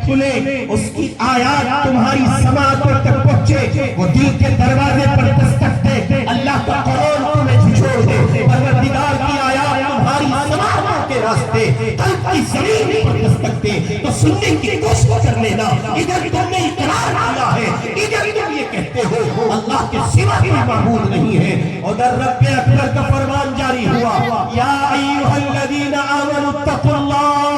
کھلے، اس کی آیات تمہاری سماعتوں تک پہنچے، وہ دل کے دروازے پر دستک دے، اللہ کا قرآن تمہیں جھنجھوڑ دے، پروردگار کی آیات تمہاری سماعتوں کے راستے قلب کی زمین پر دستک دے، تو سننے کی کوشش کر لینا۔ ادھر تم نے اقرار کیا ہے، ادھر تم یہ کہتے ہو اللہ کے سوا کوئی معبود نہیں ہے، ادھر رب اکبر کا فرمان جاری ہوا، یا ایھا الذین آمنوا اتقوا اللہ،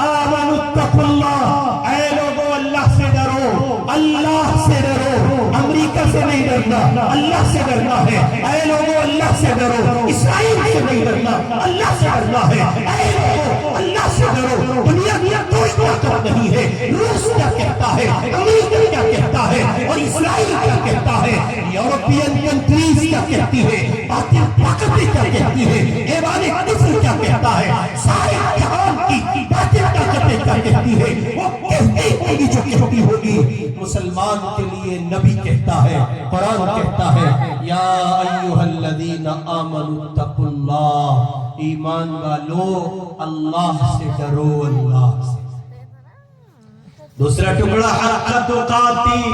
آمنوا اتقوا اللہ، اے لوگو اللہ سے ڈرو، اللہ سے ڈرو، امریکہ سے نہیں ڈرنا، اللہ سے ڈرنا ہے، اے لوگو اللہ سے ڈرو، اسرائیل سے نہیں ڈرنا، اللہ سے ڈرنا ہے، اے لوگو اللہ سے ڈرو، دنیا کوئی طاقت نہیں ہے، روس کیا کہتا ہے، امریکہ کیا کہتا ہے، اور اسرائیل کیا کہتا ہے، یورپین کنٹریز کیا کہتی ہے، باقی طاقتیں کیا کہتی ہے، ایوان کفر کیا کہتا ہے، سارے جہان کی باقی طاقتیں کیا کہتی ہے، وہ کہتی ہوگی جو کہتی ہوگی۔ مسلمان کے لیے نبی کہتا ہے، قرآن کہتا ہے، یا ایھا الذین آمنوا اتقوا اللہ، ایمان والو اللہ سے ڈرو، اللہ سے۔ دوسرا ٹکڑا حق تقاتی،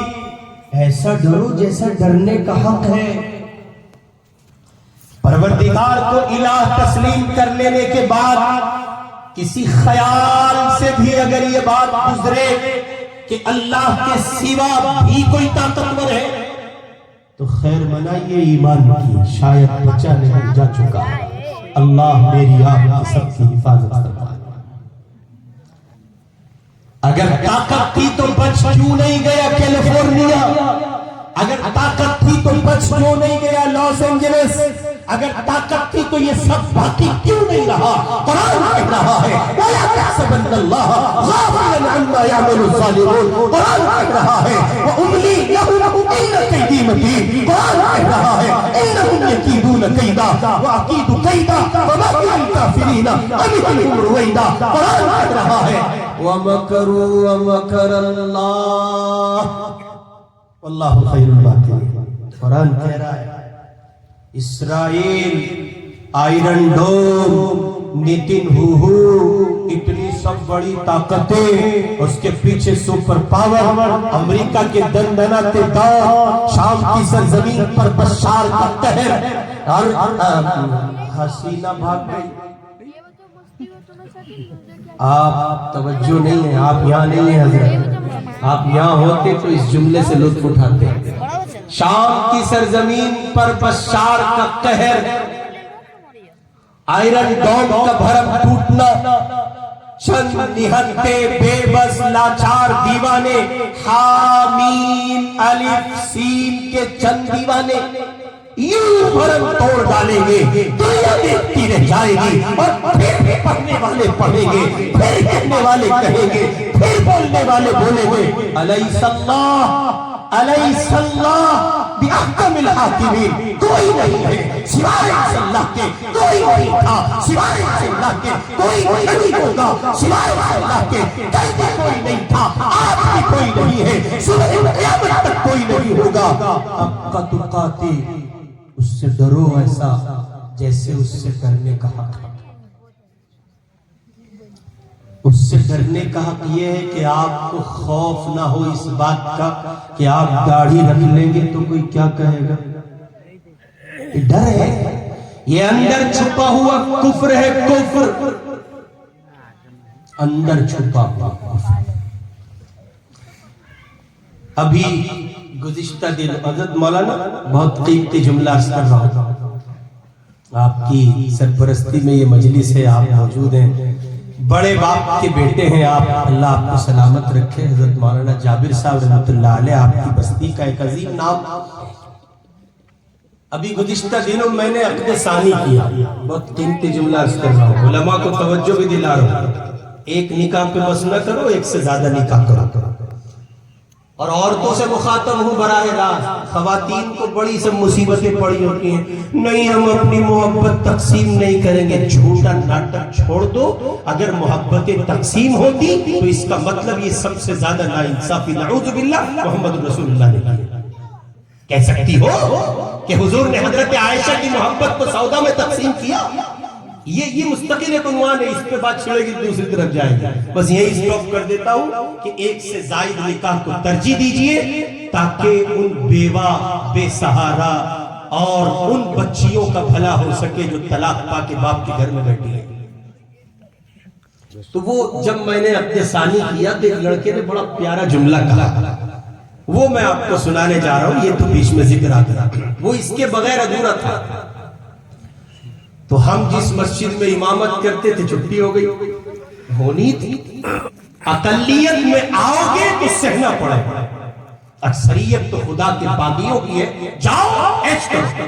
ایسا ڈرو جیسا ڈرنے کا حق ہے۔ پروردگار کو الہ تسلیم کر لینے کے بعد کسی خیال سے بھی اگر یہ بات گزرے کہ اللہ کے سوا بھی کوئی طاقتور ہے تو خیر منائیے، ایمان کی شاید بچا نہیں جا چکا، اللہ میری آپ سب کی حفاظت فرمائے۔ اگر طاقت تھی تو بچ کیوں نہیں گیا کیلیفورنیا؟ اگر طاقت تھی تو بچ کیوں نہیں گیا لاس اینجلس؟ اگر طاقت تھی تو یہ سب باقی کیوں نہیں رہا؟ قرآن کہہ رہا ہے وَلَا تَحْسَبَنَّ اللَّهَ غَافِلًا عَمَّا يَعْمَلُ الظَّالِمُونَ، قرآن کہہ رہا ہے وَأُمْلِي لَهُمْ إِنَّ كَيْدِي مَتِينٌ، قرآن کہہ رہا ہے إِنَّهُمْ يَكِيدُونَ كَيْدًا وَأَكِيدُ كَيْدًا وَمَكَرُ الْكَافِرِينَ أَمْثَلُهُمْ رُوَيْدًا، قرآن کہہ رہا ہے وَمَكَرُوا وَمَكَرَ اللَّهُ وَاللَّهُ خَيْرُ الْمَاكِرِينَ۔ قرآن کہہ رہا ہے اسرائیل، آئرن ڈوم، نیتن ہوہو، اتنی سب بڑی طاقتیں، اس کے پیچھے سپر پاور، امریکہ کے دندناتے دور، شام کی سرزمین پر بشار کا قہر، اور حسینہ بھاگ گئی۔ آپ توجہ نہیں ہیں، آپ یہاں نہیں ہیں حضرت، آپ یہاں ہوتے تو اس جملے سے لطف اٹھاتے ہیں۔ شام کی سرزمین پر بشار کا قہر، آئرن ڈوم کا بھرم ٹوٹنا، چند نہتے بے بس لاچار دیوانے، حامیم الف سین کے چند دیوانے یوں بھرم توڑ ڈالیں گے، دنیا دیکھتی رہ جائے گی، اور پھر پڑھنے والے پڑھیں گے، پھر کہنے والے کہیں گے، پھر بولنے والے بولیں گے الیس اللہ الیس اللہ بِأَحْكَمِ الْحَاكِمِينَ، کوئی نہیں ہے سوائے اللہ کے، کوئی نہیں تھا سوائے اللہ کے، کوئی نہیں ہوگا سوائے اللہ کے، کل بھی کوئی نہیں تھا، آج بھی کوئی نہیں ہے، صبح قیامت تک کوئی نہیں ہوگا۔ حق تقاتی، اس سے ڈرو ایسا جیسے اس سے ڈرنے کا حق ہے۔ اس سے ڈرنے کا حق یہ ہے کہ آپ کو خوف نہ ہو اس بات کا کہ آپ داڑھی رکھ لیں گے تو کوئی کیا کہے گا، ڈر ہے، یہ اندر چھپا ہوا کفر ہے، کفر اندر چھپا ہوا کفر۔ ابھی گزشتہ دن حضرت مولانا بہت قیمتی جملہ عرض کر رہا ہوں، آپ کی سرپرستی میں یہ مجلس ہے، آپ موجود ہیں، بڑے باپ کے بیٹے ہیں آپ، اللہ آپ کو سلامت رکھے، حضرت مولانا جابر صاحب رحمۃ اللہ علیہ، آپ کی بستی کا ایک عظیم نام۔ ابھی گزشتہ دنوں میں نے عقد ثانی کیا، بہت قیمتی جملہ عرض کر رہا ہوں، علماء کو توجہ بھی دلا رہا ہوں، ایک نکاح پہ بس نہ کرو، ایک سے زیادہ نکاح کرو، اور عورتوں سے مخاطب ہوں براہ راست، خواتین کو بڑی سب مصیبتیں پڑی ہوتی ہیں، نہیں ہم اپنی محبت تقسیم نہیں کریں گے، جھوٹا ناٹک چھوڑ دو، اگر محبتیں تقسیم ہوتی تو اس کا مطلب یہ سب سے زیادہ ناانصافی نعوذ باللہ محمد رسول اللہ نے کی۔ کہہ سکتی ہو کہ حضور نے حضرت عائشہ کی محبت کو سودا میں تقسیم کیا؟ یہ مستقل ایک عنوان ہے، اس پہ بات چھڑے گی دوسری طرف جائے گی. بس یہی سٹاپ کر دیتا ہوں کہ ایک سے زائد نکاح کو ترجیح دیجئے تاکہ ان بیوہ، بے سہارا اور ان بچیوں کا بھلا ہو سکے جو طلاق پا کے باپ کے گھر میں بیٹھی ہیں. تو وہ جب میں نے اپنے ثانی کیا تو ایک لڑکے نے بڑا پیارا جملہ کہا، وہ میں آپ کو سنانے جا رہا ہوں، یہ تو بیچ میں ذکر آتا، وہ اس کے بغیر ادھورا تھا. تو ہم جس مسجد میں امامت کرتے تھے چھٹی ہو گئی، ہونی تھی. اقلیت میں آؤ گے تو سہنا پڑے گا، اکثریت تو خدا کے باغیوں کی ہے، جاؤ عیش کرو.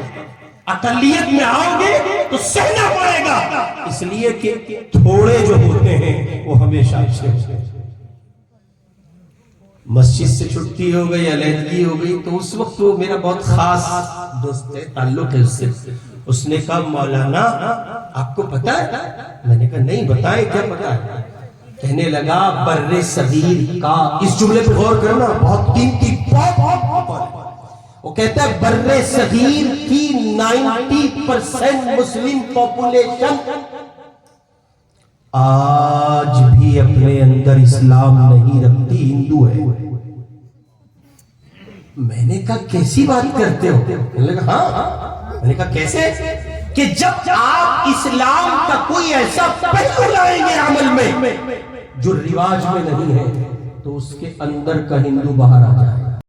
اقلیت میں آؤ گے تو سہنا پڑے گا، اس لیے کہ تھوڑے جو ہوتے ہیں وہ ہمیشہ اچھے ہوتے ہیں. مسجد سے چھٹی ہو گئی، علیحدگی ہو گئی، تو اس وقت وہ میرا بہت خاص دوست ہے، تعلق ہے اس سے. اس نے کہا مولانا آپ کو پتا ہے؟ میں نے کہا نہیں، بتائیں کیا پتا ہے. کہنے لگا بر صغیر کا، اس جملے پہ غور کرنا بہت قیمتی، بہت. وہ کہتا ہے بر صغیر کی 90% مسلم پاپولیشن آج بھی اپنے اندر اسلام نہیں رکھتی، ہندو ہے. میں نے کہا کیسی بات کرتے ہو؟ کہنے لگا ہاں. میں نے کہا کیسے؟ کہ جب آپ اسلام کا کوئی ایسا پہلو لائیں گے عمل میں جو رواج میں نہیں ہے تو اس کے اندر کا ہندو باہر آ جائے.